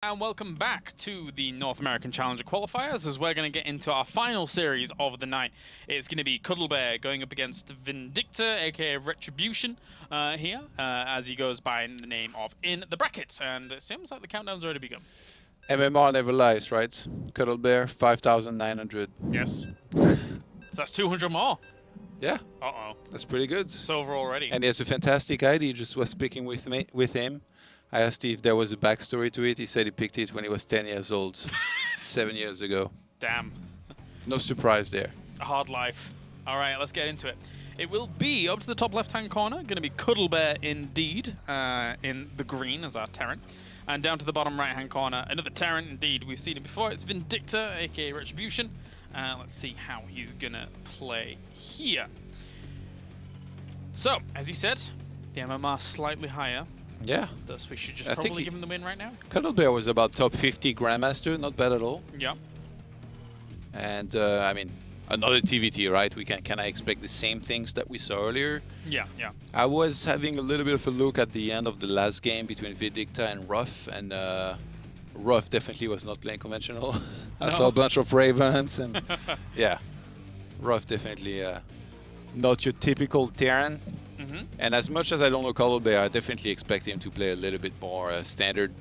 And welcome back to the North American Challenger Qualifiers, as we're going to get into our final series of the night. It's going to be Cuddlebear going up against Vindicta, aka Retribution, here, as he goes by the name of In the Brackets. And it seems like the countdown's already begun. MMR never lies, right? Cuddlebear, 5,900. Yes. So that's 200 more. Yeah. Uh-oh. That's pretty good. It's over already. And he has a fantastic ID. Just was speaking with him. I asked if there was a backstory to it. He said he picked it when he was 10 years old, 7 years ago. Damn. No surprise there. A hard life. All right, let's get into it. It will be up to the top left-hand corner, going to be Cuddlebear indeed, in the green as our Terran. And down to the bottom right-hand corner, another Terran indeed. We've seen it before. It's Vindicta, aka Retribution. Let's see how he's going to play here. So, as you said, the MMR slightly higher. Yeah. Thus, we should just probably give him the win right now. Cuddlebear was about top 50 Grandmaster, not bad at all. Yeah. And, I mean, another TvT, right? We can kind of expect the same things that we saw earlier. Yeah, yeah. I was having a little bit of a look at the end of the last game between Vindicta and Ruff, and Ruff definitely was not playing conventional. I saw a bunch of Ravens, and yeah, Ruff definitely not your typical Terran. And as much as I don't know Cuddlebear, I definitely expect him to play a little bit more standard.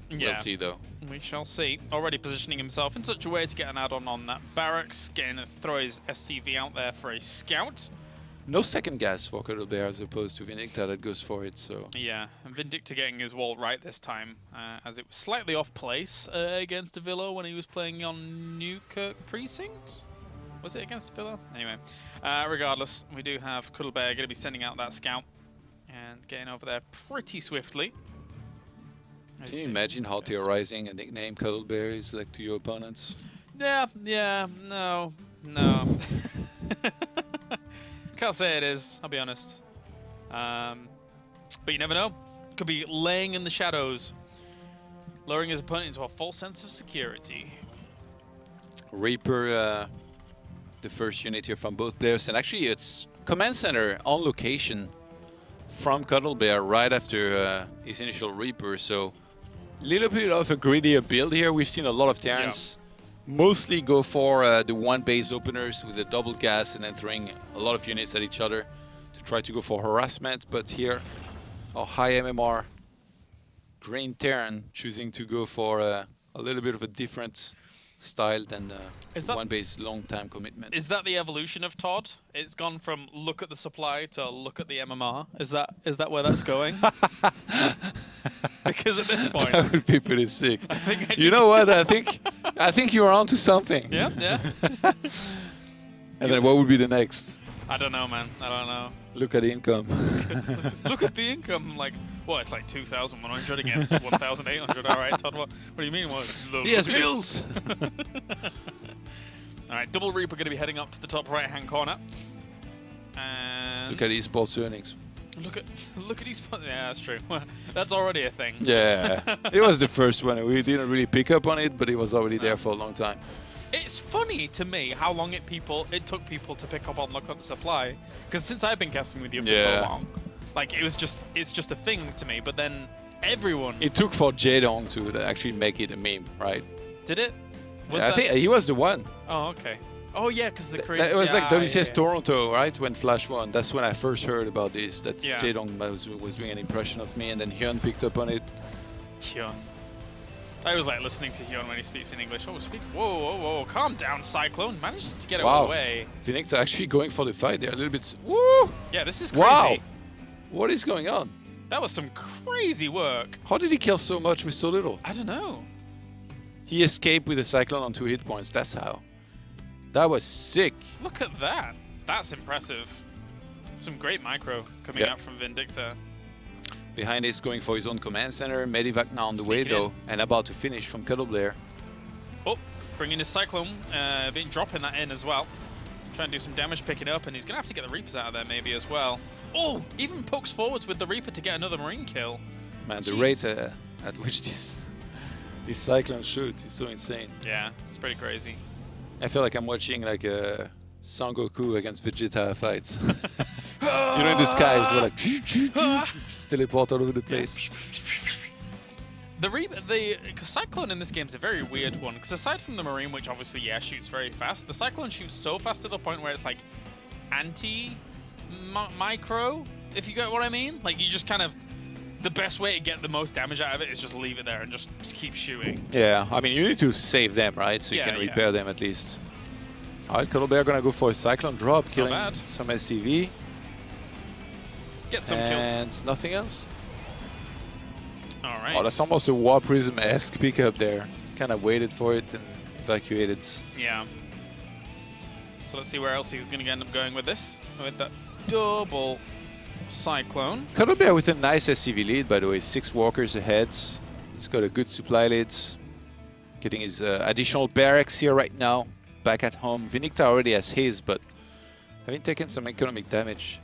Yeah. We'll see, though. We shall see. Already positioning himself in such a way to get an add-on on that barracks, getting to throw his SCV out there for a scout. No second gas for Cuddlebear as opposed to Vindicta that goes for it, so... Yeah, and Vindicta getting his wall right this time, as it was slightly off place against Villa when he was playing on Newkirk Precinct? Was it against Villa? Anyway, regardless, we do have Cuddlebear going to be sending out that scout and getting over there pretty swiftly. Can you imagine how terrorizing a nickname Cuddlebear is like to your opponents? Yeah, no. Can't say it is, I'll be honest. But you never know. Could be laying in the shadows, lowering his opponent into a false sense of security. Reaper, the first unit here from both players, and actually it's command center on location from Cuddlebear right after his initial Reaper, so a little bit of a greedier build here. We've seen a lot of Terrans mostly go for the one base openers with a double gas and then throwing a lot of units at each other to try to go for harassment, but here a high MMR green Terran choosing to go for a little bit of a different style than one base long time commitment. Is that the evolution of Todd? It's gone from look at the supply to look at the MMR. Is that where that's going? Because at this point, that would be pretty sick. You know what? I think you're onto something. Yeah, yeah. And then what would be the next? I don't know, man. I don't know. Look at the income. Look at the income. Like, what? It's like 2,100 against 1,800. All right, Todd. What do you mean? He has bills. All right, double Reaper going to be heading up to the top right-hand corner. And look at esports earnings. Look at esports. Yeah, that's true. That's already a thing. Yeah, it was the first one. We didn't really pick up on it, but it was already there for a long time. It's funny to me how long it took people to pick up on look at the supply, because since I've been casting with you for so long, like it's just a thing to me. But then everyone. It took for Jaedong to actually make it a meme, right? Did it? Yeah, I think he was the one. Oh, okay. Oh yeah, because the creators. It was like WCS Toronto, right? When Flash won. That's when I first heard about this. That Jaedong was doing an impression of me, and then Hyun picked up on it. Hyun. I was like listening to Hyun when he speaks in English. Oh, speak! Whoa! Calm down, Cyclone. Manages to get it away. Vindicta actually going for the fight there a little bit. Woo! Yeah, this is crazy. Wow! What is going on? That was some crazy work. How did he kill so much with so little? I don't know. He escaped with a Cyclone on 2 hit points. That's how. That was sick. Look at that. That's impressive. Some great micro coming out from Vindicta. Behind is going for his own command center. Medivac now on the way though, and about to finish from Cuddlebear. Oh, bringing his Cyclone, dropping that in as well. Trying to do some damage, picking up, and he's going to have to get the Reapers out of there maybe as well. Oh, even pokes forwards with the Reaper to get another Marine kill. Man, the rate at which this Cyclone shoots is so insane. Yeah, it's pretty crazy. I feel like I'm watching like a Son Goku against Vegeta fights. You know, in the skies, we're like just teleport all over the place. The Cyclone in this game is a very weird one, because aside from the Marine, which obviously, yeah, shoots very fast, the Cyclone shoots so fast to the point where it's like anti-micro, if you get what I mean. Like, you just kind of, the best way to get the most damage out of it is just leave it there and just keep shooting. Yeah, I mean, you need to save them, right? So you can repair them at least. All right, Cuddlebear gonna go for a Cyclone drop, killing some SCV. Get some kills. And nothing else? All right. Oh, that's almost a War Prism-esque pickup there. Kind of waited for it and evacuated. Yeah. So let's see where else he's going to end up going with this. With that double Cyclone. Cuddlebear with a nice SCV lead, by the way. 6 walkers ahead. He's got a good supply lead. Getting his additional barracks here right now. Back at home. Vindicta already has his, but having taken some economic damage,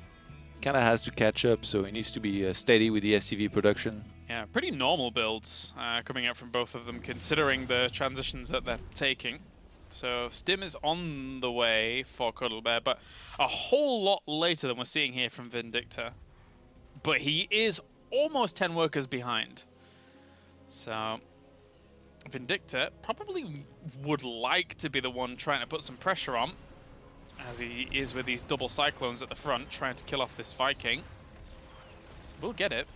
kind of has to catch up, so he needs to be steady with the SCV production. Yeah, pretty normal builds coming out from both of them, considering the transitions that they're taking. So Stim is on the way for Cuddlebear, but a whole lot later than we're seeing here from Vindicta. But he is almost 10 workers behind. So Vindicta probably would like to be the one trying to put some pressure on, as he is with these double Cyclones at the front, trying to kill off this Viking. We'll get it.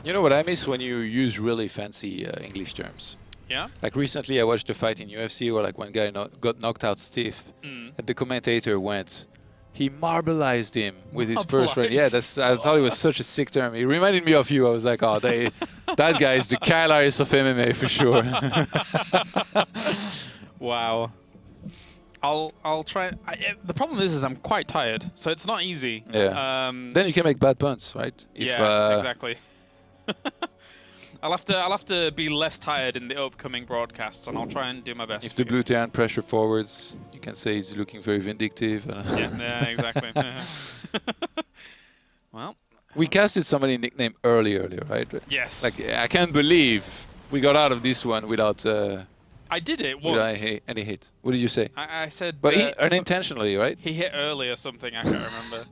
You know what I miss? When you use really fancy English terms. Yeah? Like recently I watched a fight in UFC where like one guy got knocked out stiff, and the commentator went, he marbleized him with his first round. Yeah, that's, I thought it was such a sick term. It reminded me of you. I was like, oh, that guy is the Kyle Harris of MMA for sure. Wow. I'll try. The problem is I'm quite tired, so it's not easy. Yeah. Then you can make bad puns, right? Yeah, exactly. I'll have to be less tired in the upcoming broadcasts, and I'll try and do my best. If the blue Terran pressure forwards, you can say he's looking very vindictive. Yeah, exactly. Well, we casted somebody nicknamed earlier, right? Yes. Like, I can't believe we got out of this one without. I did it once. Without any hit. What did you say? I said. But unintentionally, right? He hit early or something. I can't remember.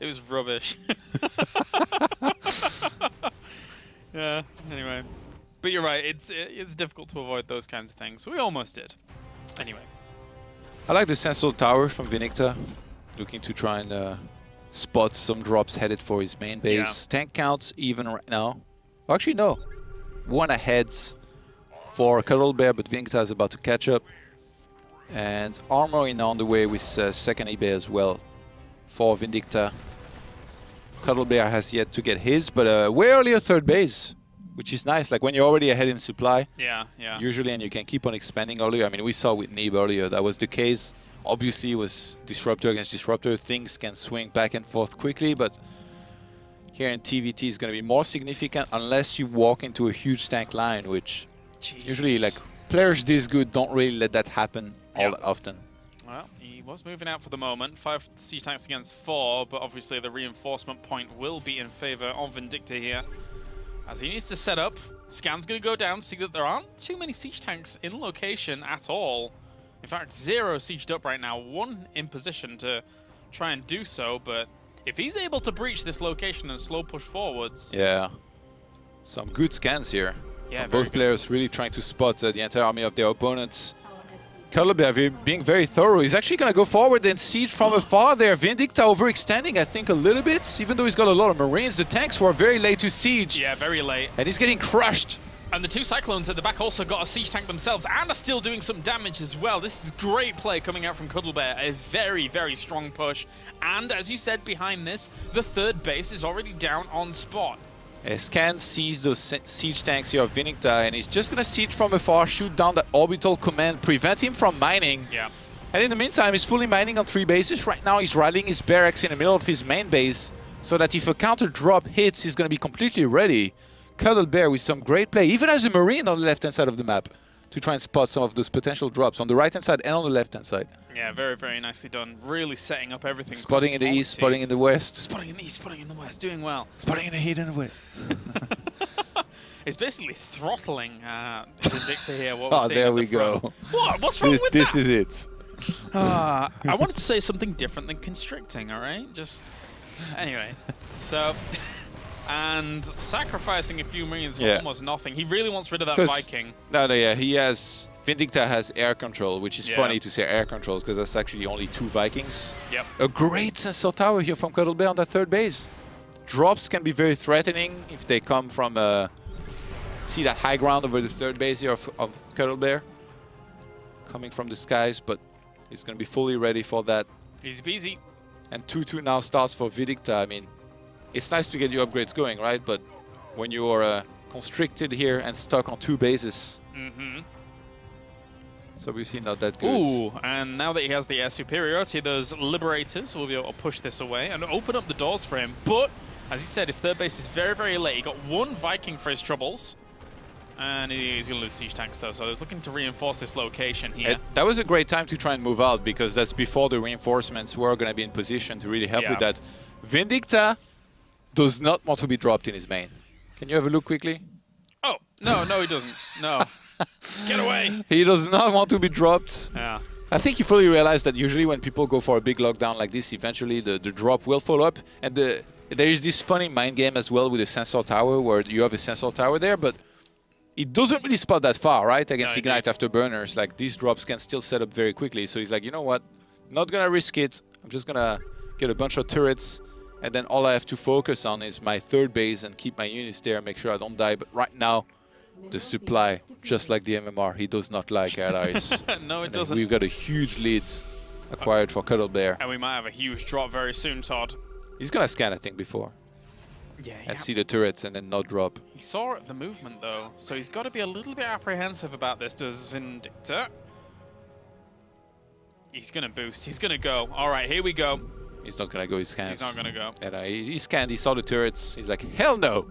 It was rubbish. Yeah. Anyway, but you're right. It's difficult to avoid those kinds of things. We almost did. Anyway. I like the Sentinel Tower from Vindicta, looking to try and spot some drops headed for his main base. Yeah. Tank counts even right now. Well, actually, no. 1 ahead for Cuddlebear, but Vindicta is about to catch up. And armoring on the way with second eBay as well for Vindicta. Cuddlebear has yet to get his, but way earlier third base, which is nice. Like when you're already ahead in supply, usually, and you can keep on expanding earlier. I mean, we saw with Neeb earlier that was the case. Obviously, it was disruptor against disruptor. Things can swing back and forth quickly, but here in TvT is going to be more significant unless you walk into a huge tank line, which usually, like, players this good don't really let that happen all that often. Well, he was moving out for the moment. 5 siege tanks against 4, but obviously the reinforcement point will be in favor of Vindicta here, as he needs to set up. Scan's going to go down, see that there aren't too many siege tanks in location at all. In fact, 0 sieged up right now, 1 in position to try and do so, but if he's able to breach this location and slow push forwards... Yeah, some good scans here. Yeah, both players really trying to spot the entire army of their opponents. Cuddlebear being very thorough. He's actually going to go forward and siege from afar there. Vindicta overextending, I think, a little bit. Even though he's got a lot of Marines, the tanks were very late to siege. Yeah, very late. And he's getting crushed. And the 2 Cyclones at the back also got a siege tank themselves and are still doing some damage as well. This is great play coming out from Cuddlebear. A very, very strong push. And as you said, behind this, the third base is already down on spot. Scan sees those siege tanks here of Vindicta, and he's just going to siege from afar, shoot down that orbital command, prevent him from mining. Yeah. And in the meantime, he's fully mining on 3 bases. Right now, he's rallying his barracks in the middle of his main base, so that if a counter drop hits, he's going to be completely ready. Cuddlebear with some great play, even as a Marine on the left-hand side of the map, to try and spot some of those potential drops on the right-hand side and on the left-hand side. Yeah, very, very nicely done. Really setting up everything. Spotting in the east, spotting in the west. Spotting in the east, spotting in the west. Doing well. Spotting in the heat and the west. It's basically throttling Vindicta here. What we're seeing there we go. What? What's wrong with that? This is it. I wanted to say something different than constricting, all right? Just... Anyway. So... and sacrificing a few Marines for almost nothing. He really wants rid of that Viking. Yeah, he has... Vindicta has air control, which is funny to say air control, because that's actually only 2 Vikings. Yep. A great sensor tower here from Cuddlebear on that 3rd base. Drops can be very threatening if they come from... see that high ground over the 3rd base here of Cuddlebear. Coming from the skies, but he's going to be fully ready for that. Easy peasy. And 2-2 now starts for Vindicta. I mean, it's nice to get your upgrades going, right? But when you are constricted here and stuck on 2 bases, so we've seen not that good. Ooh, and now that he has the air superiority, those Liberators will be able to push this away and open up the doors for him. But, as he said, his 3rd base is very, very late. He got 1 Viking for his troubles. And he's going to lose siege tanks, though, so he's looking to reinforce this location here. That was a great time to try and move out, because that's before the reinforcements were going to be in position to really help with that. Vindicta does not want to be dropped in his main. Can you have a look quickly? Oh, no, he doesn't. No. Get away. He does not want to be dropped. Yeah. I think he fully realized that usually when people go for a big lockdown like this, eventually the drop will follow up. And there is this funny mind game as well with the sensor tower, where you have a sensor tower there, but it doesn't really spot that far, right? Against Ignite after burners. Like, these drops can still set up very quickly. So he's like, you know what? Not gonna risk it. I'm just gonna get a bunch of turrets, and then all I have to focus on is my 3rd base and keep my units there, make sure I don't die. But right now, the supply, just like the MMR, he does not like allies. No, it doesn't. We've got a huge lead acquired for Cuddlebear. And we might have a huge drop very soon, Todd. He's gonna scan, I think, before. Yeah, and see the turrets and then not drop. He saw the movement, though, so he's got to be a little bit apprehensive about this, does Vindicta. He's going to boost. He's going to go. All right, here we go. He's not going to go. He scans. He's not going to go. And he scanned. He saw the turrets. He's like, hell no.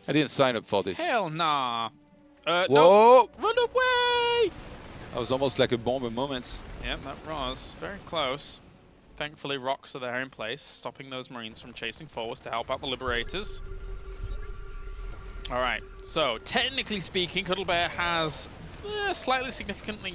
I didn't sign up for this. Hell nah. Whoa. No. Run away. That was almost like a bomber moment. Yeah, that was very close. Thankfully, rocks are there in place, stopping those Marines from chasing forwards to help out the Liberators. All right, so technically speaking, Cuddlebear has slightly significantly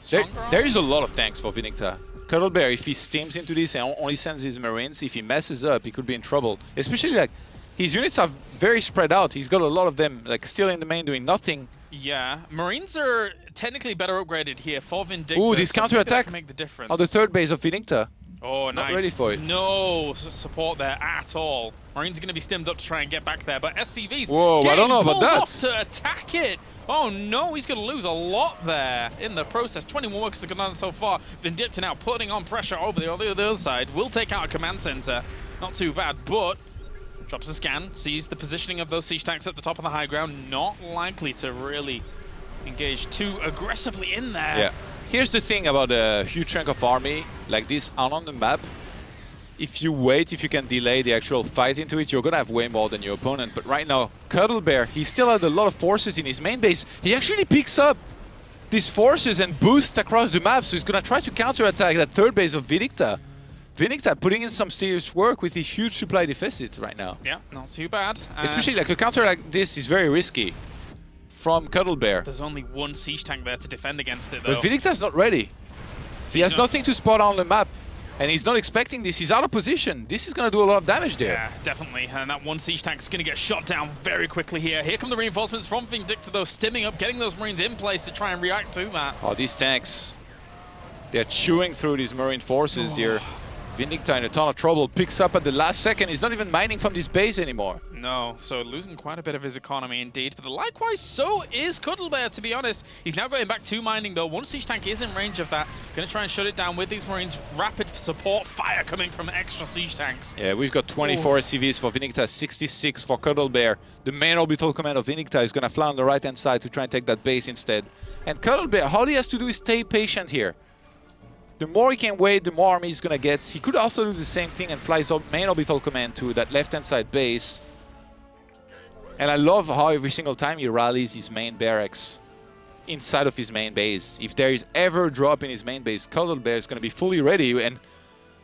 stronger there is a lot of tanks for Vindicta. Cuddlebear, if he steams into this and only sends his Marines, if he messes up, he could be in trouble. Especially, like, his units are very spread out. He's got a lot of them, like, still in the main doing nothing. Yeah, Marines are technically better upgraded here for Vindicta. Ooh, this counter-attack make the difference. On the 3rd base of Vindicta. Oh, nice. Not ready for it. No support there at all. Marines are going to be stimmed up to try and get back there, but SCV's I don't know about that. To attack it. Oh no, he's going to lose a lot there in the process. 21 workers have gone down so far. Vindicta now putting on pressure over the other side. Will take out a command center. Not too bad, but drops a scan, sees the positioning of those siege tanks at the top of the high ground. Not likely to really engage too aggressively in there. Yeah. Here's the thing about a huge chunk of army like this on the map. If you wait, if you can delay the actual fight into it, you're going to have way more than your opponent. But right now, Cuddlebear, he still had a lot of forces in his main base. He actually picks up these forces and boosts across the map. So he's going to try to counterattack that 3rd base of Vindicta. Vindicta putting in some serious work with his huge supply deficit right now. Yeah, not too bad. Especially like a counter like this is very risky from Cuddlebear. There's only 1 siege tank there to defend against it, though. But Vindicta's not ready. He has nothing to spot on the map. And he's not expecting this. He's out of position. This is going to do a lot of damage there. Yeah, definitely. And that 1 siege tank is going to get shot down very quickly here. Here come the reinforcements from Vindicta, though, stimming up, getting those Marines in place to try and react to that. Oh, these tanks. They're chewing through these Marine forces here. Vindicta in a ton of trouble, picks up at the last second. He's not even mining from this base anymore. No, so losing quite a bit of his economy indeed. But likewise, so is Cuddlebear, to be honest. He's now going back to mining, though. 1 siege tank is in range of that. Going to try and shut it down with these Marines. Rapid support fire coming from extra siege tanks. Yeah, we've got 24 SCVs for Vindicta, 66 for Cuddlebear. The main orbital command of Vindicta is going to fly on the right-hand side to try and take that base instead. And Cuddlebear, all he has to do is stay patient here. The more he can wait, the more army he's going to get. He could also do the same thing and fly his main orbital command to that left-hand side base. And I love how every single time he rallies his main barracks inside of his main base. If there is ever a drop in his main base, Cuddlebear is going to be fully ready. And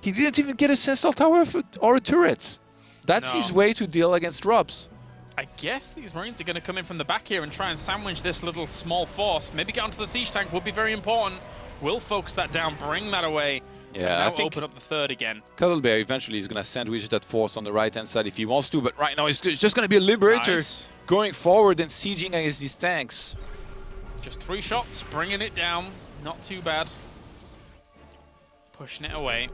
he didn't even get a sensor tower or a turret. That's his way to deal against drops. I guess these Marines are going to come in from the back here and try and sandwich this little small force. Maybe get onto the siege tank would be very important. Will focus that down, bring that away. Yeah, I think open up the third again. Cuddlebear eventually is going to sandwich that force on the right-hand side if he wants to, but right now it's just going to be a Liberator going forward and sieging against these tanks. Just 3 shots, bringing it down. Not too bad. Pushing it away.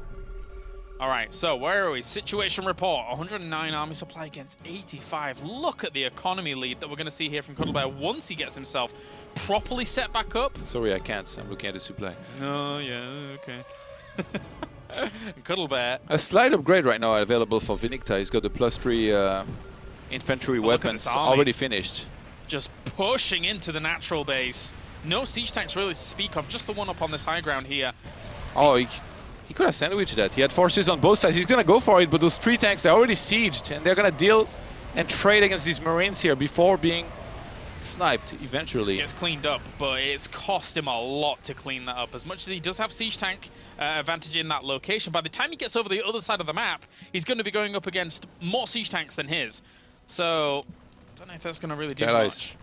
All right, so where are we? Situation report. 109 army supply against 85. Look at the economy lead that we're going to see here from Cuddlebear once he gets himself properly set back up. Sorry, I can't. I'm looking at the supply. Oh, yeah, okay. Cuddlebear. A slight upgrade right now available for Vindicta. He's got the +3 infantry weapons already finished. Just pushing into the natural base. No siege tanks really to speak of, just the one up on this high ground here. Oh, he could have sandwiched that. He had forces on both sides. He's going to go for it, but those 3 tanks, they're already sieged, and they're going to deal and trade against these Marines here before being sniped eventually. Gets cleaned up, but it's cost him a lot to clean that up. As much as he does have siege tank advantage in that location, by the time he gets over the other side of the map, he's going to be going up against more siege tanks than his. So, I don't know if that's going to really do much.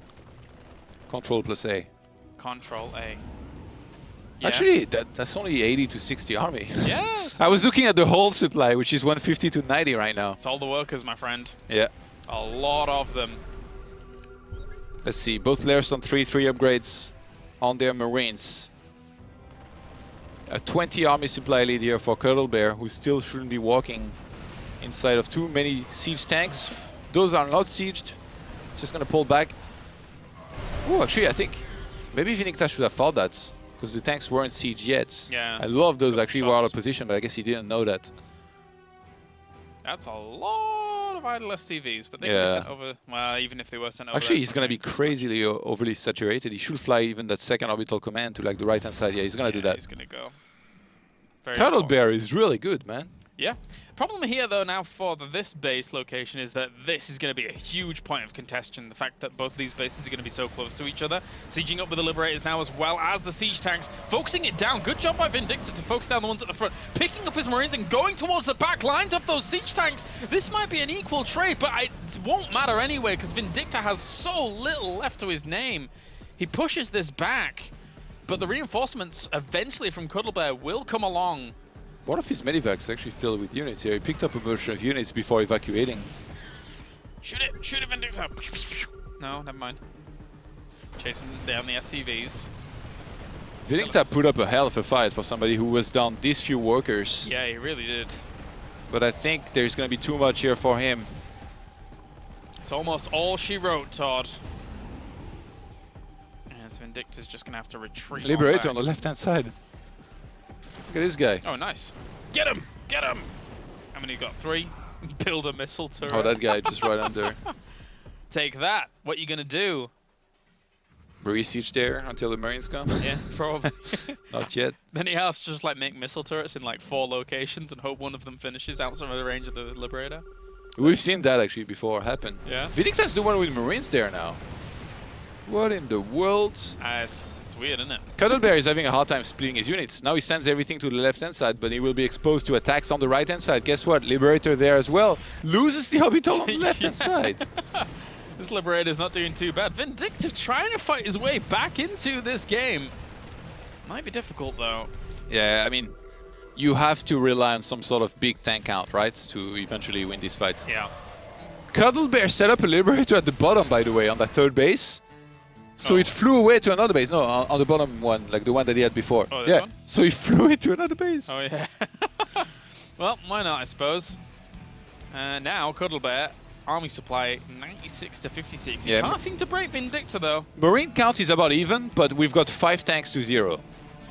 Control+A. Control+A. Yeah. Actually, that's only 80 to 60 army. Yes. I was looking at the whole supply, which is 150 to 90 right now. It's all the workers, my friend. Yeah. A lot of them. Let's see, both layers on 3 upgrades on their Marines. A 20 army supply lead here for Cuddlebear, who still shouldn't be walking inside of too many siege tanks. Those are not sieged. Just gonna pull back. Oh, actually, I think maybe Vindicta should have thought that, because the tanks weren't sieged yet. Yeah. I love those actually were out of position, but I guess he didn't know that. That's a lot of idle SCVs, but they can be sent over. Well, even if they were sent over. Actually, he's going to be crazily overly saturated. He should fly even that second orbital command to like the right hand side. Yeah, he's going to do that. He's going to go. Cuddlebear is really good, man. Yeah. Problem here, though, now for this base location is that this is going to be a huge point of contention. The fact that both of these bases are going to be so close to each other. Sieging up with the Liberators now as well as the siege tanks. Focusing it down. Good job by Vindicta to focus down the ones at the front. Picking up his Marines and going towards the back lines of those siege tanks. This might be an equal trade, but it won't matter anyway because Vindicta has so little left to his name. He pushes this back, but the reinforcements eventually from Cuddlebear will come along. One of his medivacs actually filled with units here. He picked up a motion of units before evacuating. Shoot it, Vindicta. No, never mind. Chasing down the SCVs. Vindicta put up a hell of a fight for somebody who was down these few workers. Yeah, he really did. But I think there's going to be too much here for him. It's almost all she wrote, Todd. And Vindicta's just going to have to retreat. Liberator on the left-hand side. Look at this guy. Oh, nice. Get him! Get him! How many you got? 3? Build a missile turret. Oh, that guy just right under. Take that. What you gonna do? Siege there until the Marines come? Yeah, probably. Not yet. Then he has to just like make missile turrets in like 4 locations and hope one of them finishes outside of the range of the Liberator. We've seen that actually before happen. Yeah. Vindicta's the one with Marines there now. What in the world? It's weird, isn't it? Cuddlebear is having a hard time splitting his units. Now he sends everything to the left-hand side, but he will be exposed to attacks on the right-hand side. Guess what? Liberator there as well. Loses the orbital on the left-hand side. This Liberator's not doing too bad. Vindicta trying to fight his way back into this game. Might be difficult, though. Yeah, I mean, you have to rely on some sort of big tank count, right? To eventually win these fights. Yeah. Cuddlebear set up a Liberator at the bottom, by the way, on that third base. So it flew away to another base. No, on the bottom one, like the one that he had before. Oh, this one? So he flew into another base. Oh, yeah. Well, why not, I suppose. Now, Cuddlebear, army supply 96 to 56. He can't seem to break Vindicta, though. Marine count is about even, but we've got 5 tanks to 0. Yeah.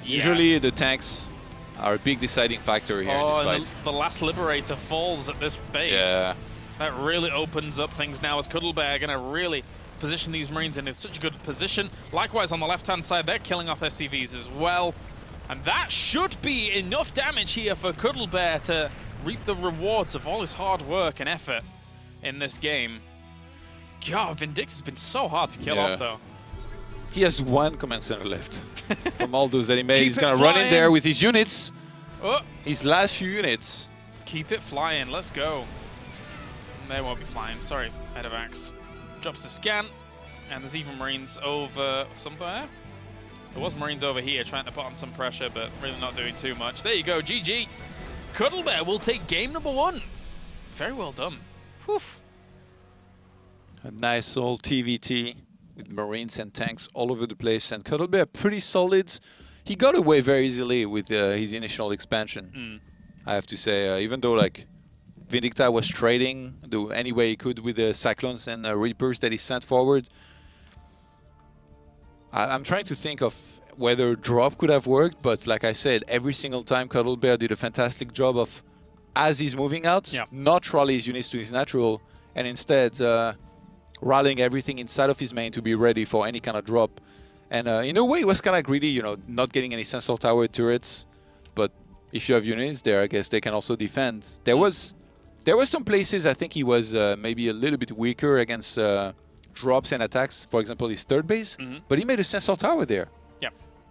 Usually the tanks are a big deciding factor here in this fight. The last Liberator falls at this base. Yeah. That really opens up things now as Cuddlebear going to really position these Marines in such a good position. Likewise, on the left-hand side, they're killing off SCVs as well. And that should be enough damage here for Cuddlebear to reap the rewards of all his hard work and effort in this game. God, Vindicta's been so hard to kill off, though. He has 1 command center left from all those that he made. He's going to run in there with his units. Oh. His last few units. Keep it flying. Let's go. They won't be flying. Sorry, Medevacs. Drops a scan, and there's even Marines over somewhere. There was Marines over here trying to put on some pressure, but really not doing too much. There you go, GG. Cuddlebear will take game number 1. Very well done. Whew. A nice old TvT with Marines and tanks all over the place. And Cuddlebear pretty solid. He got away very easily with his initial expansion. I have to say, even though like Vindicta was trading any way he could with the Cyclones and Reapers that he sent forward. I'm trying to think of whether drop could have worked, but like I said, every single time Cuddlebear did a fantastic job of, as he's moving out, not rally his units to his natural, and instead rallying everything inside of his main to be ready for any kind of drop. And in a way, he was kind of greedy, you know, not getting any sensor tower turrets. But if you have units there, I guess they can also defend. There were some places I think he was maybe a little bit weaker against drops and attacks. For example, his third base, but he made a sensor tower there.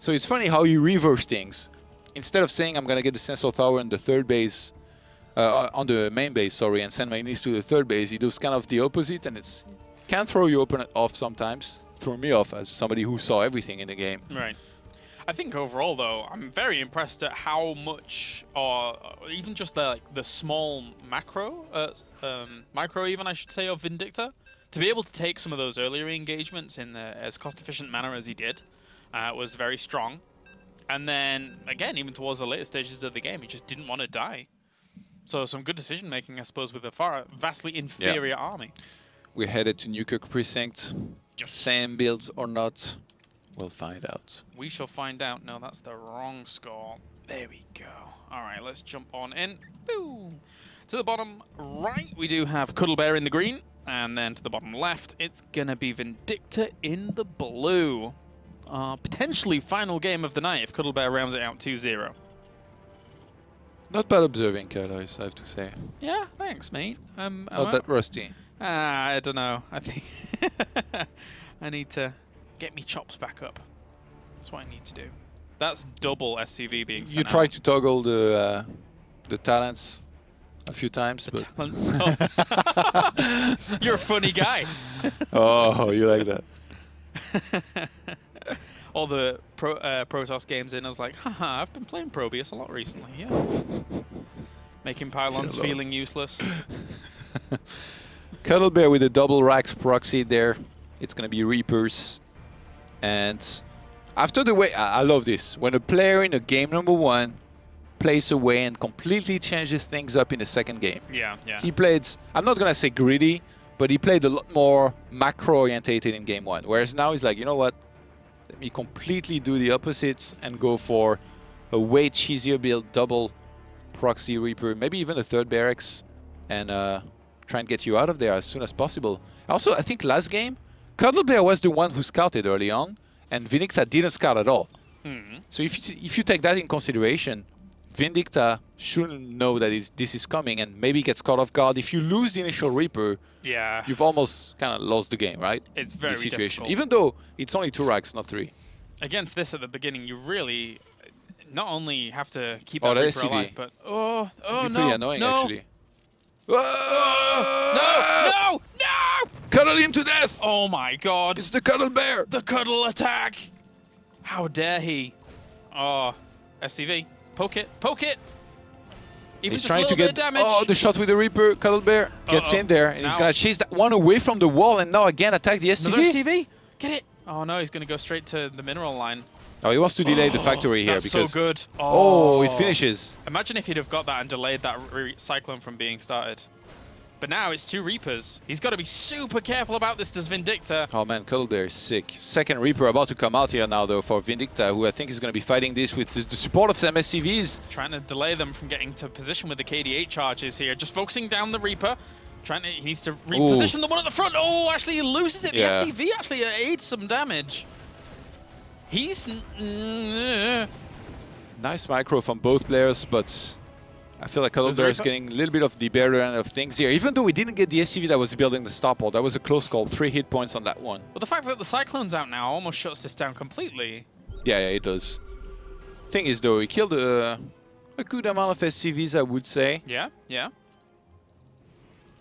So it's funny how he reversed things. Instead of saying I'm gonna get the sensor tower on the third base, on the main base, sorry, and send my units to the third base, he does kind of the opposite, and it's can throw your opponent off sometimes. Threw me off as somebody who saw everything in the game. Right. I think overall, though, I'm very impressed at how much, or even just the small macro, micro even I should say, of Vindicta, to be able to take some of those earlier engagements in as cost-efficient manner as he did, was very strong. And then again, even towards the later stages of the game, he just didn't want to die. So some good decision-making, I suppose, with a vastly inferior army. We're headed to Newkirk Precinct. Same builds or not, we'll find out. We shall find out. No, that's the wrong score. There we go. All right, let's jump on in. Boom. To the bottom right, we do have Cuddlebear in the green. And then to the bottom left, it's going to be Vindicta in the blue. Potentially final game of the night if Cuddlebear rounds it out 2-0. Not bad observing, Carlos, I have to say. Yeah, thanks, mate. Not that rusty. I don't know. I think I need to get me chops back up. That's what I need to do. That's double SCV being sent You tried to toggle the talents a few times. The talents? Oh. You're a funny guy. Oh, you like that. All the Protoss games in, I was like, haha, I've been playing Probius a lot recently, yeah. Making pylons feeling useless. Cuddlebear with a double racks proxy there. It's going to be Reapers. And after the way, I love this. When a player in a game number 1 plays away and completely changes things up in the second game. Yeah. He played, I'm not going to say greedy, but he played a lot more macro-orientated in game 1. Whereas now he's like, you know what? Let me completely do the opposite and go for a way cheesier build, double proxy Reaper, maybe even a third barracks, and try and get you out of there as soon as possible. Also, I think last game, Cuddlebear was the one who scouted early on, and Vindicta didn't scout at all. So if you take that in consideration, Vindicta shouldn't know that this is coming and maybe gets caught off guard. If you lose the initial Reaper, you've almost kind of lost the game, right? It's very difficult. Even though it's only 2 racks, not 3. Against this at the beginning, you really not only have to keep that Reaper alive, but oh no, pretty annoying actually. No! Cuddle him to death! Oh my god! It's the Cuddlebear! The cuddle attack! How dare he? Oh, SCV. Poke it! Even he's just trying a little to bit get of damage. the shot with the Reaper. Cuddlebear gets in there, and he's gonna chase that one away from the wall, and now again attack the SCV. Another SCV? Get it! Oh no, he's gonna go straight to the mineral line. Oh, he wants to delay the factory here that's because so good. Oh, it finishes. Imagine if he'd have got that and delayed that Cyclone from being started. But now it's 2 Reapers. He's got to be super careful about this, does Vindicta. Oh man, Cuddlebear is sick. Second Reaper about to come out here now though for Vindicta, who I think is going to be fighting this with the support of some SCVs. Trying to delay them from getting to position with the KD8 charges here. Just focusing down the Reaper. He needs to reposition the one at the front. Oh, actually he loses it. The SCV actually aids some damage. He's... Nice micro from both players, but I feel like Cuddlebear is getting a little bit of the better end of things here. Even though we didn't get the SCV that was building the stop wall, that was a close call. 3 hit points on that one. But the fact that the Cyclone's out now almost shuts this down completely. Yeah, it does. Thing is though, he killed a good amount of SCVs, I would say. Yeah.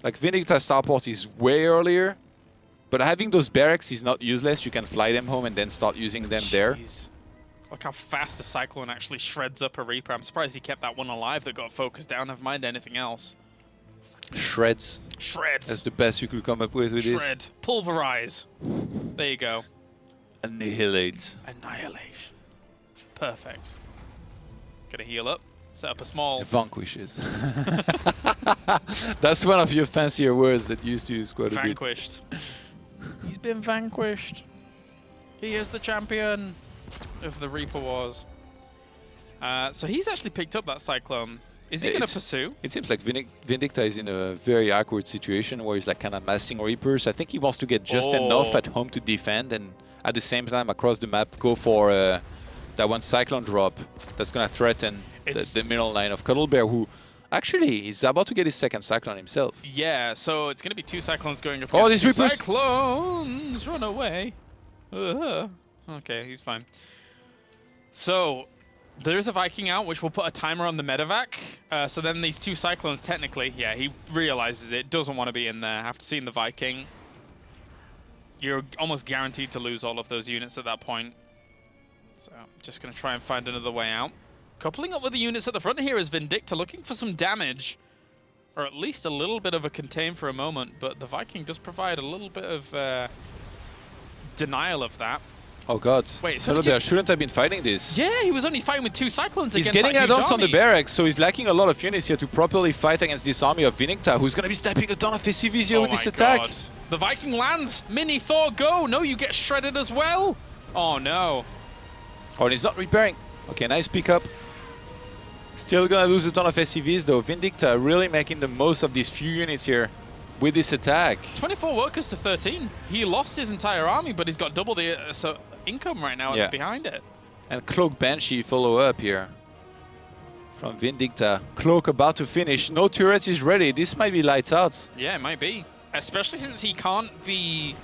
Like Vindicta's starport is way earlier, but having those barracks is not useless. You can fly them home and then start using them there. Look how fast the Cyclone actually shreds up a Reaper. I'm surprised he kept that one alive that got focused down. Never mind anything else. Shreds. Shreds. That's the best you could come up with this. Shred. Pulverize. There you go. Annihilate. Annihilation. Perfect. Gonna heal up. Set up a small... Vanquishes. That's one of your fancier words that you used to use quite a bit. Vanquished. He's been vanquished. He is the champion of the Reaper Wars. So he's actually picked up that Cyclone. Is he going to pursue? It seems like Vindicta is in a very awkward situation where he's like kind of massing Reapers. I think he wants to get just enough at home to defend and at the same time across the map go for that one Cyclone drop that's going to threaten the middle line of Cuddlebear, who actually is about to get his second Cyclone himself. Yeah, so it's going to be 2 Cyclones going up. Oh, these Reapers! Cyclones! Run away! Okay, he's fine. So, there's a Viking out, which will put a timer on the medevac. So then these 2 Cyclones, technically, yeah, he realizes it, doesn't want to be in there. After seeing the Viking, you're almost guaranteed to lose all of those units at that point. So, just going to try and find another way out. Coupling up with the units at the front here is Vindicta, looking for some damage, or at least a little bit of a contain for a moment, but the Viking does provide a little bit of denial of that. Oh god. Wait, so Cuddlebear shouldn't have been fighting this. Yeah, he was only fighting with 2 Cyclones against He's getting that huge add-ons on the army. barracks, so he's lacking a lot of units here to properly fight against this army of Vindicta, who's going to be sniping a ton of SCVs here with this attack. God. The Viking lands. Mini Thor, go. No, you get shredded as well. Oh, no. Oh, and he's not repairing. Okay, nice pickup. Still going to lose a ton of SCVs, though. Vindicta really making the most of these few units here with this attack. 24 workers to 13. He lost his entire army, but he's got double the income right now behind it. And Cloak Banshee follow up here from Vindicta. Cloak about to finish. No turret is ready. This might be lights out. Yeah, it might be. Especially since he can't be...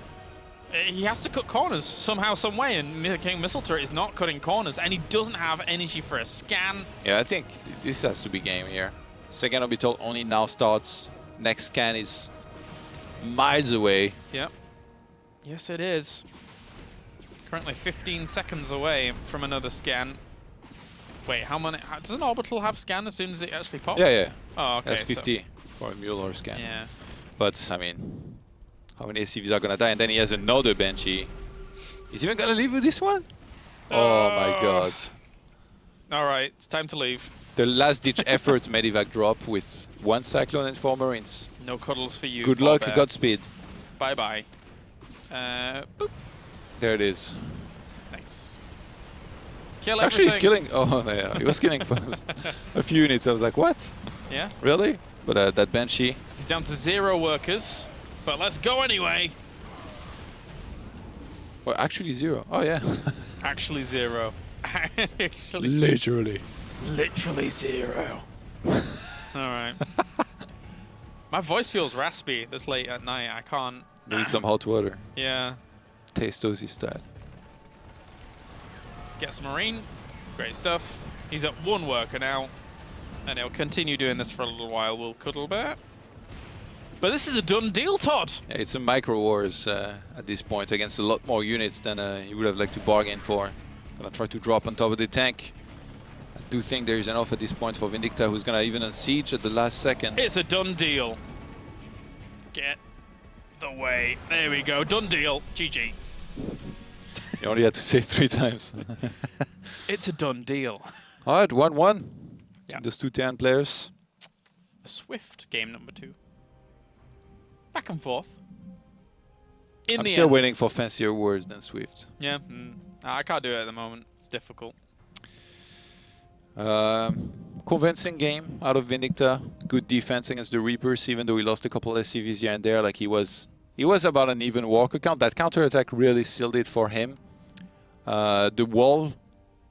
He has to cut corners somehow, some way, and King Missile Turret is not cutting corners, and he doesn't have energy for a scan. Yeah, I think this has to be game here. Second orbital only now starts. Next scan is miles away. Yep. Yes, it is. Currently 15 seconds away from another scan. Wait, how many? Does an orbital have scan as soon as it actually pops? Yeah, yeah. Oh, okay. That's 50 for a Mule or scan. Yeah. But, I mean, how many SCVs are going to die? And then he has another Banshee. He's even going to leave with this one? Oh my god. All right, it's time to leave. The last-ditch effort medevac drop with 1 Cyclone and 4 Marines. No cuddles for you. Good luck, Godspeed. Bye-bye. Boop. There it is. Nice. Kill Actually, everything. he's killing... Oh, no, yeah. He was killing a few units. I was like, what? Yeah. Really? But that Banshee... He's down to 0 workers, but let's go anyway. Well, actually 0. Oh, yeah. Actually 0. Actually. Literally. Literally 0. All right. My voice feels raspy this late at night. I can't. You need some hot water. Yeah. Tastosi style. Gets a Marine. Great stuff. He's at 1 worker now. And he'll continue doing this for a little while, will Cuddlebear. But this is a done deal, Todd. Yeah, it's a micro wars at this point against a lot more units than you would have liked to bargain for. Gonna try to drop on top of the tank. I do think there is enough at this point for Vindicta, who's gonna even unsiege at the last second. It's a done deal. Get the way. There we go. Done deal. GG. You only had to say it 3 times. It's a done deal. All right, 1-1. Yeah. Those 2 Terran players. A swift game number 2. Back and forth. I'm still waiting for fancier words than swift. Yeah, I can't do it at the moment. It's difficult. Convincing game out of Vindicta. Good defense against the Reapers, even though he lost a couple SCVs here and there. Like he was about an even walker count. That counterattack really sealed it for him. The wall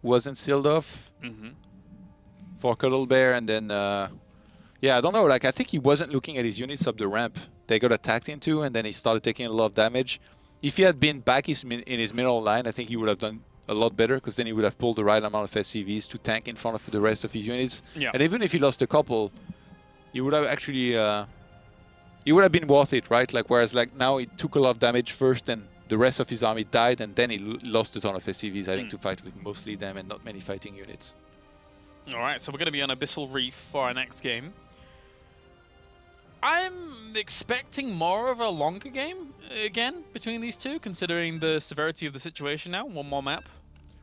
wasn't sealed off for Cuddlebear, and then yeah, I don't know. Like I think he wasn't looking at his units up the ramp. They got attacked into, and then he started taking a lot of damage. If he had been back in his middle line, I think he would have done a lot better, because then he would have pulled the right amount of SCVs to tank in front of the rest of his units. Yeah. And even if he lost a couple, he would have actually, he would have been worth it, right? Like whereas like now he took a lot of damage first and the rest of his army died, and then he lost a ton of SCVs, having to fight with mostly them and not many fighting units. All right, so we're going to be on Abyssal Reef for our next game. I'm expecting more of a longer game, again, between these two, considering the severity of the situation now. One more map.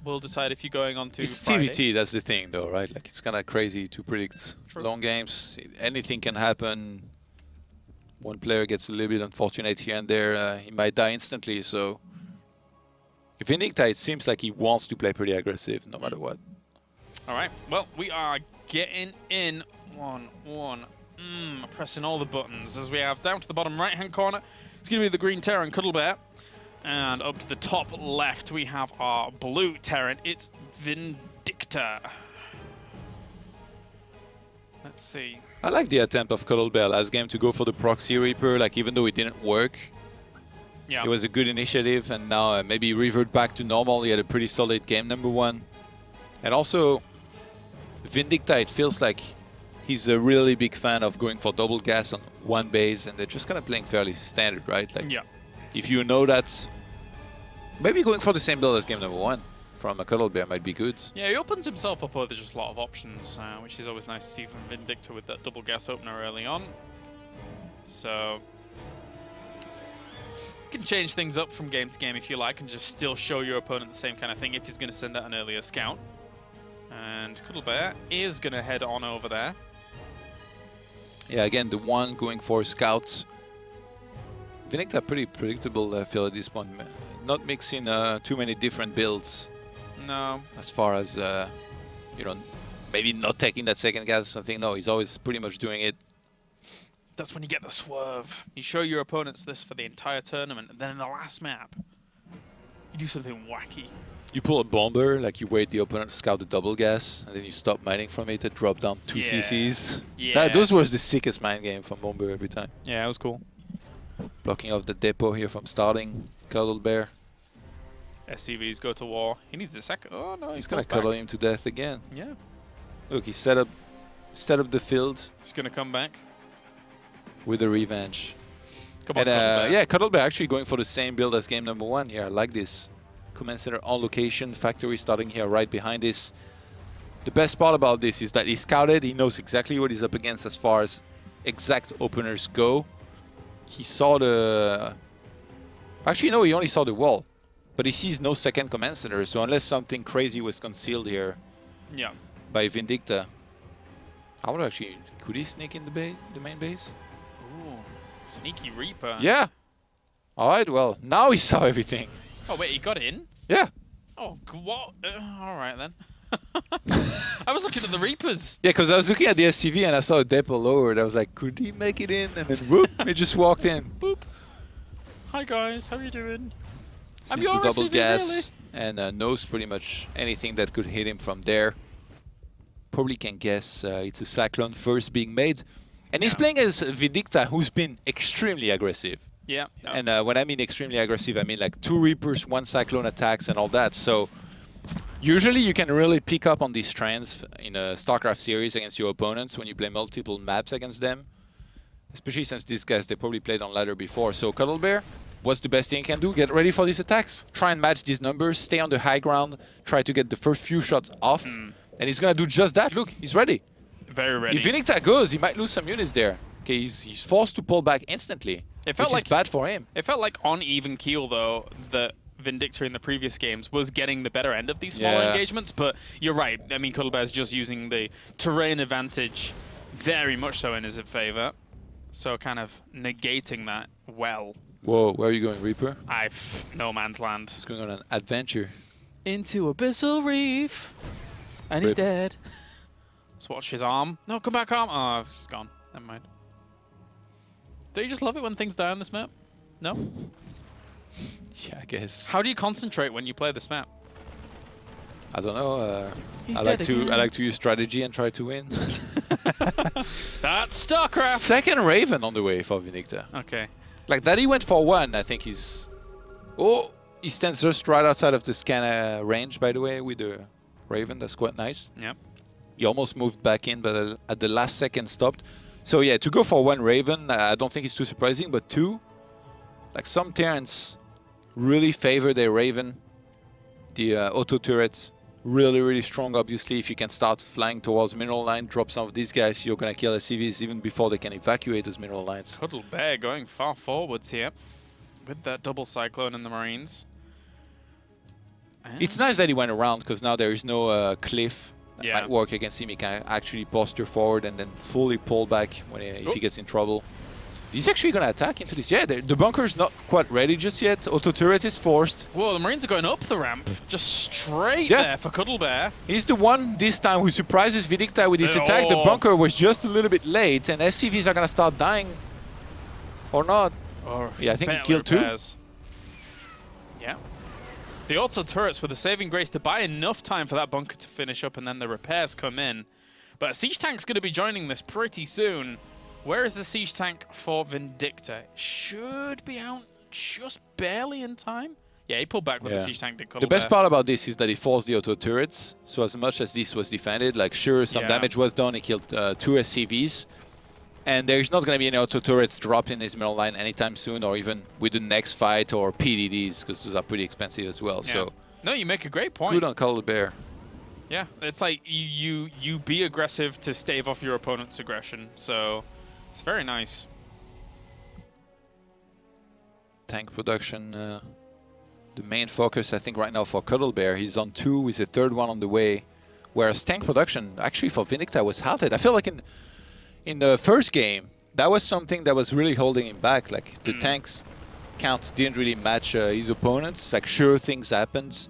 We'll decide if you're going on to Friday. TvT, that's the thing, though, right? Like, it's kind of crazy to predict long games. Anything can happen. One player gets a little bit unfortunate here and there. He might die instantly, so... Vindicta, it seems like he wants to play pretty aggressive, no matter what. All right, well, we are getting in 1-1. Pressing all the buttons as we have down to the bottom right-hand corner. It's going to be the green Terran, Cuddlebear. And up to the top left, we have our blue Terran. It's Vindicta. Let's see. I like the attempt of Cuddlebear last game to go for the proxy Reaper, like even though it didn't work. Yeah. It was a good initiative, and now maybe revert back to normal. He had a pretty solid game, #1. And also, Vindicta, it feels like he's a really big fan of going for double gas on one base, and they're just kind of playing fairly standard, right? Like, yeah. If you know that, maybe going for the same build as game #1 from a Cuddlebear might be good. Yeah, he opens himself up with just a lot of options, which is always nice to see from Vindicta with that double gas opener early on. So, you can change things up from game to game if you like and just still show your opponent the same kind of thing if he's going to send out an earlier scout. And Cuddlebear is going to head on over there. Yeah, again, the one going for scouts. Vindicta pretty predictable field at this point. Not mixing too many different builds. No. As far as, you know, maybe not taking that second gas or something. No, he's always pretty much doing it. That's when you get the swerve. You show your opponents this for the entire tournament, and then in the last map, you do something wacky. You pull a bomber, like you wait the opponent to scout the double gas, and then you stop mining from it and drop down 2 CCs. Yeah. Those was the sickest mine game from bomber every time. Yeah, it was cool. Blocking off the depot here from starting. Cuddlebear. SCVs go to war. He needs a second. Oh no, He's gonna cuddle him to death again. Yeah. Look, he set up the field. He's gonna come back with a revenge. Come on, and, yeah, Cuddlebear actually going for the same build as game #1 here. I like this. Command center on location, factory starting here right behind this. The best part about this is that he's scouted. He knows exactly what he's up against as far as exact openers go. He saw the... Actually, no, he only saw the wall. But he sees no second command center, so unless something crazy was concealed here by Vindicta. I would actually... Could he sneak in the main base? Ooh, sneaky Reaper. Yeah. Alright, well, now he saw everything. Oh, wait, he got in? Yeah. Oh, what? Alright then. I was looking at the Reapers. Yeah, because I was looking at the SCV and I saw a depot lowered. I was like, could he make it in? And then whoop, he just walked in. Boop. Hi guys, how are you doing? I'm your double gas really? And knows pretty much anything that could hit him from there. Probably can guess it's a Cyclone first being made. And he's playing as Vindicta, who's been extremely aggressive. Yeah. And when I mean extremely aggressive, I mean like 2 Reapers, 1 Cyclone attacks and all that. So usually you can really pick up on these trends in a StarCraft series against your opponents when you play multiple maps against them. Especially since these guys, they probably played on ladder before. So Cuddlebear, what's the best thing he can do? Get ready for these attacks. Try and match these numbers, stay on the high ground, try to get the first few shots off. And he's going to do just that. Look, he's ready. Very ready. If Vindicta goes, he might lose some units there. Okay, he's forced to pull back instantly, which is bad for him. It felt like on even keel, though, that Vindicta in the previous games was getting the better end of these smaller engagements. But you're right. I mean, Cuddlebear's just using the terrain advantage very much so in his favor. So kind of negating that well. Whoa, where are you going, Reaper? I've no man's land. He's going on an adventure. Into Abyssal Reef. And he's dead. Let's watch his arm. No, come back, arm. Oh, it's gone. Never mind. Don't you just love it when things die on this map? No? Yeah, I guess. How do you concentrate when you play this map? I don't know. I like to use strategy and try to win. That's StarCraft. Second Raven on the way for Vindicta. Okay. Like that, he went for 1. I think he's. Oh, he stands just right outside of the scanner range. By the way, with the Raven, that's quite nice. Yep. He almost moved back in, but at the last second stopped. So yeah, to go for 1 Raven, I don't think it's too surprising. But 2, like some Terrans really favor their Raven. The auto turrets, really strong, obviously. If you can start flying towards mineral line, drop some of these guys, you're going to kill SCVs even before they can evacuate those mineral lines. Cuddlebear going far forwards here with that double cyclone in the Marines. And it's nice that he went around, because now there is no cliff that yeah. might work against him. He can actually posture forward and then fully pull back when if he gets in trouble. He's actually going to attack into this. Yeah, the bunker's not quite ready just yet. Auto turret is forced. Whoa, the Marines are going up the ramp. Just straight there for Cuddlebear. He's the one this time who surprises Vindicta with his attack. The bunker was just a little bit late, and SCVs are going to start dying. Or not. Or yeah, I think he killed two. Yeah. The auto turrets were the saving grace to buy enough time for that bunker to finish up, and then the repairs come in. But a siege tank's going to be joining this pretty soon. Where is the siege tank for Vindicta? Should be out just barely in time. Yeah, he pulled back with the siege tank. The best part about this is that he forced the auto turrets. So as much as this was defended, like sure, some damage was done. He killed 2 SCVs. And there's not going to be any auto turrets dropped in his middle line anytime soon, or even with the next fight, or PDDs, because those are pretty expensive as well. Yeah. So no, you make a great point. Good on Cuddlebear. Yeah, it's like you be aggressive to stave off your opponent's aggression. So it's very nice. Tank production, the main focus, I think, right now for Cuddlebear. He's on 2 with a 3rd one on the way. Whereas tank production, actually, for Vindicta was halted. I feel like in the first game, that was something that was really holding him back. Like, the tanks count didn't really match his opponents. Like, sure, things happened.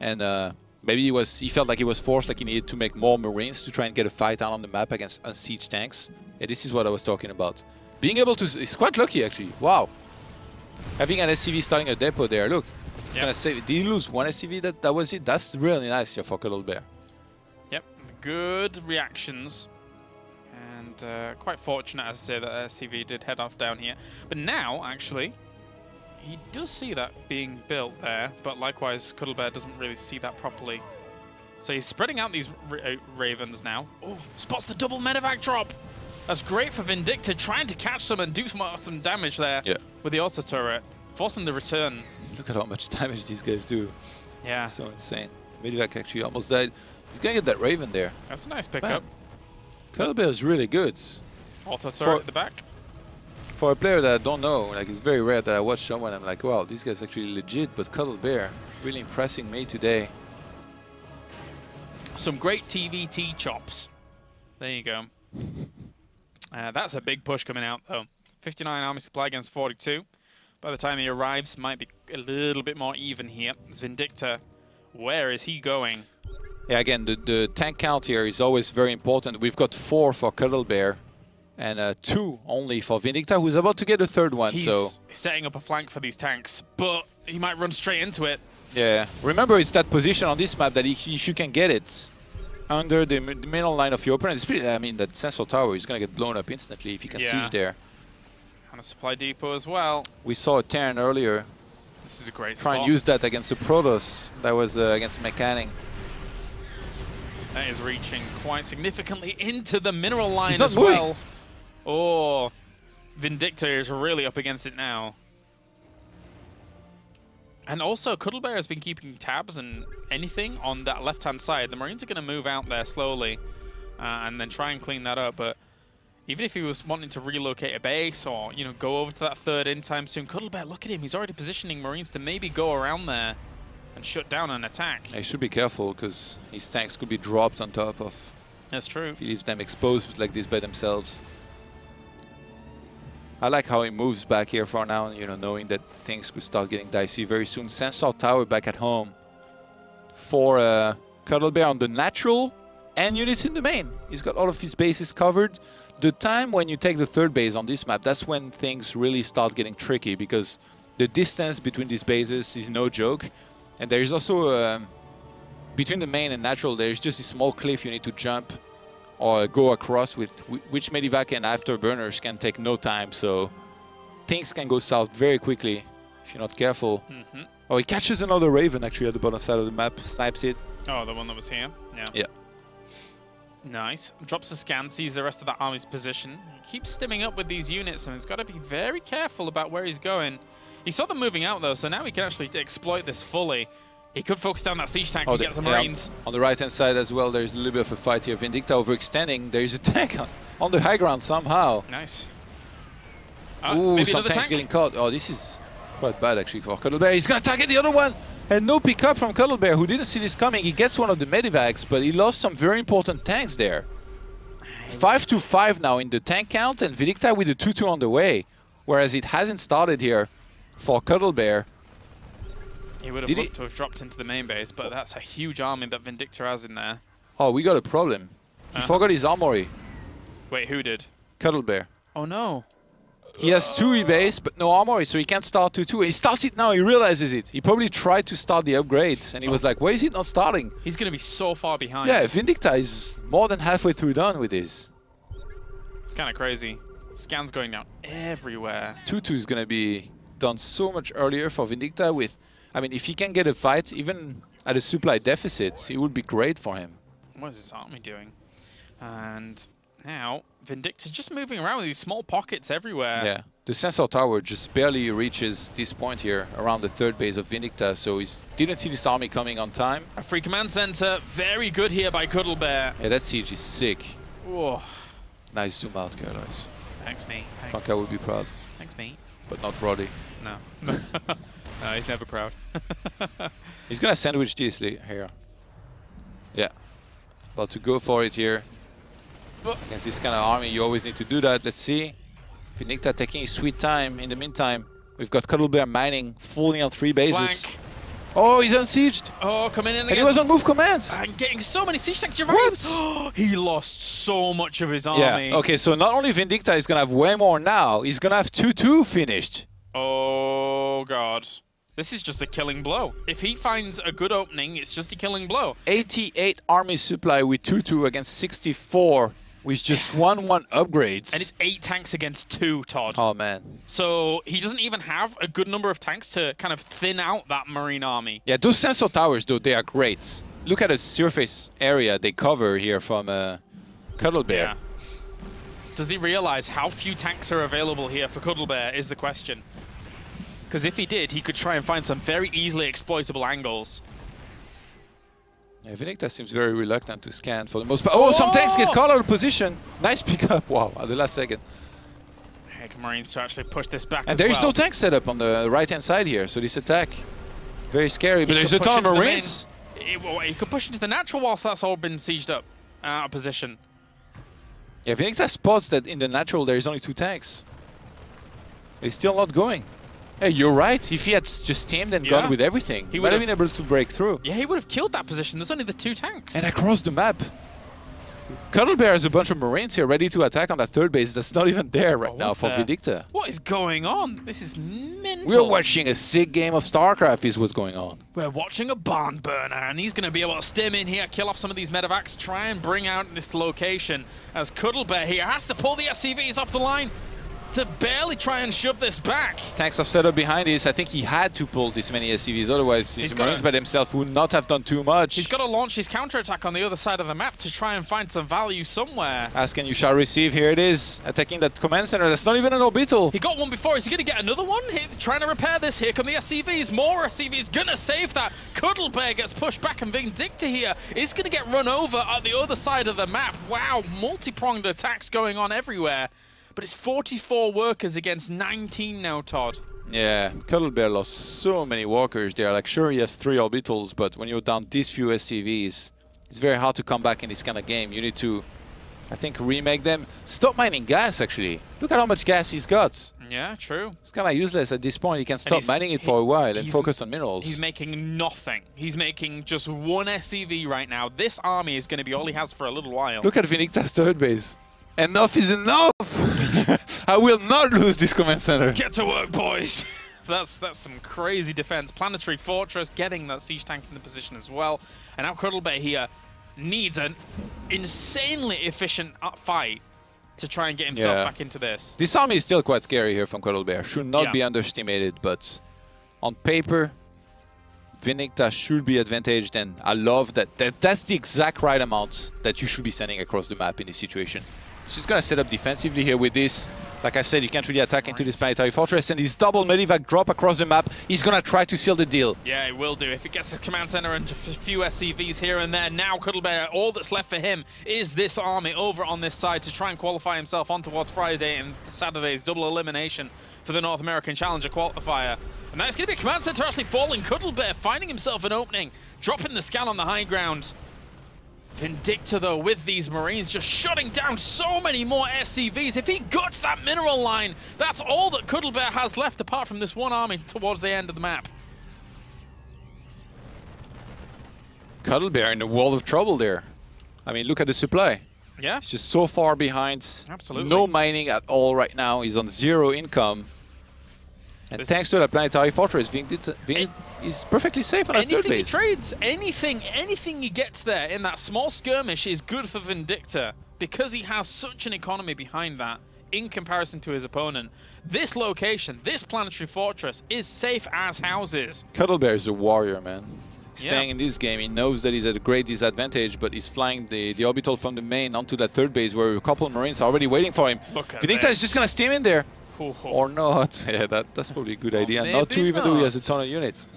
And maybe he felt like he was forced, like he needed to make more Marines to try and get a fight out on the map against unsieged tanks. Yeah, this is what I was talking about. Being able to... He's quite lucky, actually. Wow. Having an SCV starting a depot there. Look, he's going to save... Did he lose 1 SCV? That was it? That's really nice here for Cuddlebear. Yep. Good reactions. And quite fortunate, as I say, that SCV did head off down here. But now, actually, he does see that being built there. But likewise, Cuddlebear doesn't really see that properly. So he's spreading out these Ravens now. Oh, spots the double medevac drop. That's great for Vindicta, trying to catch some and do some damage there with the auto turret, forcing the return. Look at how much damage these guys do. Yeah. So insane. Medevac actually almost died. He's going to get that Raven there. That's a nice pickup. Cuddlebear is really good. Auto turret at the back. For a player that I don't know, like it's very rare that I watch someone and I'm like, wow, this guy's actually legit, but Cuddlebear really impressing me today. Some great TvT chops. There you go. That's a big push coming out, though. 59 army supply against 42. By the time he arrives, might be a little bit more even here. It's Vindicta. Where is he going? Yeah, again, the tank count here is always very important. We've got 4 for Cuddlebear and 2 only for Vindicta, who's about to get a 3rd one. He's setting up a flank for these tanks, but he might run straight into it. Yeah, remember it's that position on this map that if you can get it under the middle line of your opponent, it's pretty, I mean, that central tower is going to get blown up instantly if you can siege there. And a supply depot as well. We saw a Terran earlier. This is a great Try spot. and use that against the Protoss. That was against Mechanic. That is reaching quite significantly into the mineral line He's not as moving. well. Oh, Vindicta is really up against it now. And also, Cuddlebear has been keeping tabs and anything on that left-hand side. The Marines are going to move out there slowly and then try and clean that up. But even if he was wanting to relocate a base or, you know, go over to that 3rd in time soon, Cuddlebear, look at him. He's already positioning Marines to maybe go around there and shut down an attack. He should be careful because his tanks could be dropped on top of. That's true. If he leaves them exposed like this by themselves. I like how he moves back here for now, you know, knowing that things could start getting dicey very soon. Sensor Tower back at home for Cuddlebear on the natural and units in the main. He's got all of his bases covered. The time when you take the 3rd base on this map, that's when things really start getting tricky because the distance between these bases is no joke. And there is also, between the main and natural, there's just a small cliff you need to jump or go across with, which medevac and afterburners can take no time. So things can go south very quickly if you're not careful. Oh, he catches another Raven actually at the bottom side of the map, snipes it. Oh, the one that was here? Yeah. Yeah. Nice. Drops a scan, sees the rest of the army's position. He keeps stimming up with these units and he's got to be very careful about where he's going. He saw them moving out, though, so now he can actually exploit this fully. He could focus down that siege tank and get the Marines. On the right-hand side as well, there's a little bit of a fight here. Vindicta overextending. There's a tank on the high ground somehow. Nice. Ooh, some tanks getting caught. Oh, this is quite bad, actually, for Cuddlebear. He's going to target the other one. And no pickup from Cuddlebear, who didn't see this coming. He gets one of the medivacs, but he lost some very important tanks there. 5-5 now in the tank count, and Vindicta with the 2-2 on the way. Whereas it hasn't started here for Cuddlebear. He would have loved to have dropped into the main base, but that's a huge army that Vindicta has in there. Oh, we got a problem. He forgot his armory. Wait, who did? Cuddlebear. Oh no. He has 2 base, but no armory, so he can't start 2-2. He starts it now, he realizes it. He probably tried to start the upgrades, and he was like, why is it not starting? He's going to be so far behind. Yeah, Vindicta is more than halfway through done with this. It's kind of crazy. Scans going down everywhere. 2-2 is going to be done so much earlier for Vindicta with... I mean, if he can get a fight, even at a supply deficit, it would be great for him. What is this army doing? And now, Vindicta's just moving around with these small pockets everywhere. Yeah, the sensor tower just barely reaches this point here, around the 3rd base of Vindicta, so he didn't see this army coming on time. A free command center, very good here by Cuddlebear. Yeah, that siege is sick. Whoa. Nice zoom out, Carlos. Thanks, mate. Thanks. Franca would be proud. Thanks, mate. But not Roddy. No. No, he's never proud. He's gonna sandwich this here. Yeah. About to go for it here. Against this kind of army, you always need to do that. Let's see. Vindicta taking his sweet time. In the meantime, we've got Cuddlebear mining fully on 3 bases. Flank. Oh, he's unsieged. Oh, coming in again. And he was on move commands. And getting so many siege tanks. What? He lost so much of his army. Yeah, okay, so not only Vindicta is going to have way more now, he's going to have 2-2 finished. Oh, God. This is just a killing blow. If he finds a good opening, it's just a killing blow. 88 army supply with 2-2 against 64 with just 1-1 upgrades. And it's 8 tanks against 2, Todd. Oh, man. So he doesn't even have a good number of tanks to kind of thin out that Marine army. Yeah, those sensor towers, though, they are great. Look at the surface area they cover here from Cuddlebear. Yeah. Does he realize how few tanks are available here for Cuddlebear is the question. Because if he did, he could try and find some very easily exploitable angles. Yeah, Vindicta seems very reluctant to scan for the most part. Oh, some tanks get caught out of position. Nice pickup. Wow, at the last second. Heck, Marines to actually push this back and there is no tank set up on the right-hand side here, so this attack, very scary. But there's a ton of Marines. He could push into the natural whilst that's all been sieged up, out of position. Yeah, Vindicta spots that in the natural there is only 2 tanks. He's still not going. Hey, you're right. If he had just teamed and gone with everything, he might have been able to break through. Yeah, he would have killed that position. There's only the 2 tanks. And across the map, Cuddlebear has a bunch of Marines here ready to attack on that 3rd base that's not even there right now for Vindicta. What is going on? This is mental. We're watching a sick game of StarCraft is what's going on. We're watching a barn burner, and he's going to be able to stem in here, kill off some of these medevacs, try and bring out this location as Cuddlebear here has to pull the SCVs off the line to barely try and shove this back. Tanks are set up behind this. I think he had to pull this many SCVs, otherwise his Marines by themselves would not have done too much. He's got to launch his counterattack on the other side of the map to try and find some value somewhere. Ask and you shall receive. Here it is, attacking that command center. That's not even an orbital. He got one before. Is he going to get another one? He's trying to repair this. Here come the SCVs. More SCVs. Going to save that. Cuddlebear gets pushed back, and Vindicta here is going to get run over at the other side of the map. Wow, multi-pronged attacks going on everywhere. But it's 44 workers against 19 now, Todd. Yeah, Cuddlebear lost so many walkers there. Like, sure, he has 3 orbitals, but when you're down these few SCVs, it's very hard to come back in this kind of game. You need to, I think, remake them. Stop mining gas, actually. Look at how much gas he's got. Yeah, true. It's kind of useless at this point. He can stop mining it for a while and focus on minerals. He's making nothing. He's making just 1 SCV right now. This army is going to be all he has for a little while. Look at Vindicta's 3rd base. Enough is enough! I will not lose this command center. Get to work, boys. That's some crazy defense. Planetary Fortress getting that siege tank in the position as well. And now Cuddlebear here needs an insanely efficient fight to try and get himself back into this. This army is still quite scary here from Cuddlebear. Should not be underestimated, but on paper, Vindicta should be advantaged, and I love that. That's the exact right amount that you should be sending across the map in this situation. She's going to set up defensively here with this. Like I said, you can't really attack into this planetary fortress, and his double medivac drop across the map, he's going to try to seal the deal. Yeah, he will do. If he gets his command center and a few SCVs here and there, now Cuddlebear, all that's left for him is this army over on this side to try and qualify himself on towards Friday and Saturday's double elimination for the North American Challenger qualifier. And that's going to be a command center actually falling. Cuddlebear finding himself an opening, dropping the scan on the high ground. Vindicta, though, with these Marines just shutting down so many more SCVs. If he guts that mineral line, that's all that Cuddlebear has left apart from this one army towards the end of the map. Cuddlebear in a world of trouble there. I mean, look at the supply. Yeah. He's just so far behind. Absolutely. No mining at all right now. He's on 0 income. And thanks to that planetary fortress, Vindicta is perfectly safe on that third base. Anything he trades, anything he gets there in that small skirmish is good for Vindicta because he has such an economy behind that in comparison to his opponent. This location, this planetary fortress, is safe as houses. Cuddlebear is a warrior, man. Staying in this game, he knows that he's at a great disadvantage, but he's flying the orbital from the main onto that third base where a couple of Marines are already waiting for him. Vindicta is just going to steam in there. Or not. Yeah, that's probably a good idea. Not to, even though he has a ton of units.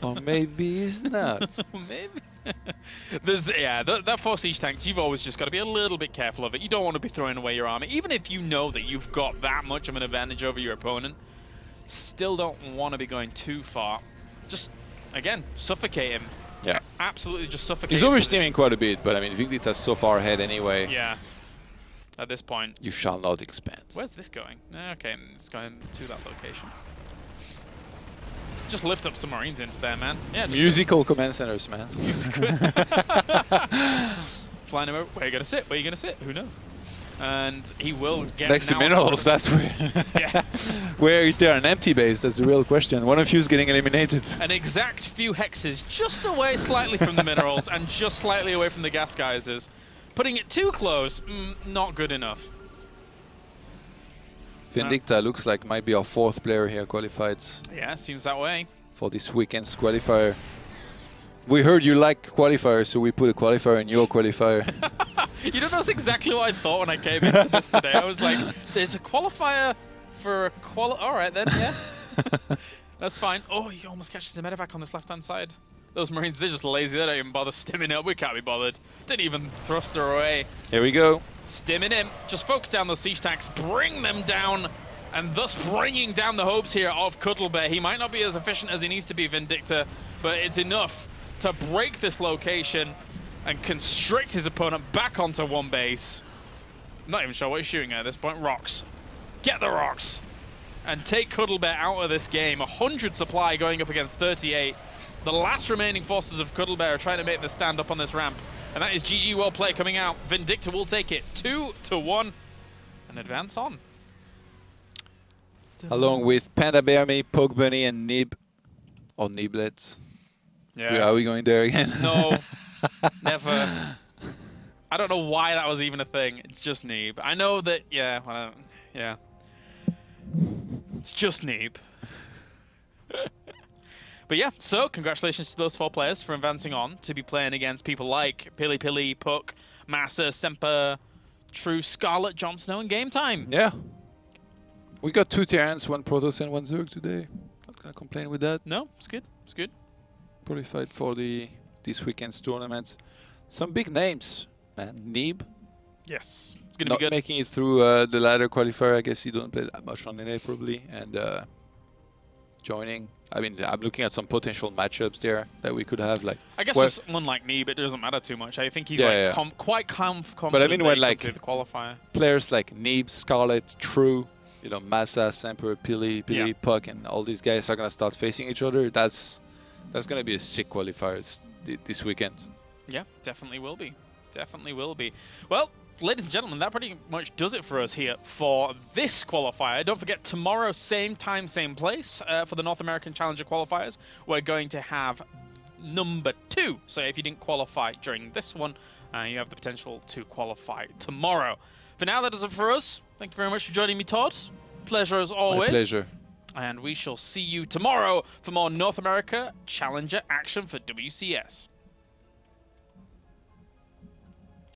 Or maybe he's not. Maybe. That 4 siege tanks, you've always just got to be a little bit careful of it. You don't want to be throwing away your army. Even if you know that you've got that much of an advantage over your opponent, still don't want to be going too far. Just, again, suffocate him. Yeah. Absolutely just suffocate him. He's oversteaming quite a bit, but I mean, Vindicta's so far ahead anyway. Yeah. At this point. You shall not expand. Where's this going? Okay, it's going to that location. Just lift up some Marines into there, man. Yeah. Musical command centers, man. Musical. Flying over. Where are you going to sit? Where are you going to sit? Who knows? And he will get next to minerals. That's where. Yeah. Where is there an empty base? That's the real question. One of you is getting eliminated. An exact few hexes just away slightly from the minerals and just slightly away from the gas geysers. Putting it too close, not good enough. Vindicta looks like might be our 4th player here qualified. Yeah, seems that way. For this weekend's qualifier. We heard you like qualifier, so we put a qualifier in your qualifier. You know, that's exactly what I thought when I came into this today. I was like, there's a qualifier for a all right then, yeah. That's fine. Oh, he almost catches the medevac on this left-hand side. Those Marines, they're just lazy. They don't even bother stimming up. We can't be bothered. Didn't even thrust her away. Here we go. Stimming in. Just focus down those siege tanks. Bring them down. And thus bringing down the hopes here of Cuddlebear. He might not be as efficient as he needs to be, Vindicta, but it's enough to break this location and constrict his opponent back onto one base. I'm not even sure what he's shooting at this point. Rocks. Get the rocks. And take Cuddlebear out of this game. 100 supply going up against 38. The last remaining forces of Cuddlebear are trying to make the stand up on this ramp. And that is GG well play coming out. Vindicta will take it 2-1 and advance on. Along with Panda Bear Me, Poke Bunny, and Nib. Or Niblets. Yeah. Are we going there again? No. Never. I don't know why that was even a thing. It's just Neeb. I know that, yeah. Well, yeah. It's just Neeb. But yeah, so congratulations to those 4 players for advancing on to be playing against people like Pili Pili, Puck, Massa, Semper, True, Scarlet, Jon Snow, and Game Time. Yeah. We got 2 Terrans, 1 Protoss, and 1 Zerg today. Not gonna complain with that. No, it's good. It's good. Qualified for this weekend's tournament. Some big names, man. Neeb. Yes, it's gonna be good. Not making it through the ladder qualifier. I guess he don't play that much on NA probably, and joining. I mean, I'm looking at some potential matchups there that we could have. Like, I guess for someone like Neeb, it doesn't matter too much. I think he's quite confident. But I mean, when like the qualifier players like Neeb, Scarlet, True, you know, Massa, Semper, Pili, Puck, and all these guys are gonna start facing each other. That's gonna be a sick qualifier this weekend. Yeah, definitely will be. Definitely will be. Well, ladies and gentlemen, that pretty much does it for us here for this qualifier. Don't forget, tomorrow, same time, same place, for the North American Challenger qualifiers. We're going to have number 2. So if you didn't qualify during this one, you have the potential to qualify tomorrow. For now, that is it for us. Thank you very much for joining me, Todd. Pleasure as always. My pleasure. And we shall see you tomorrow for more North America Challenger action for WCS.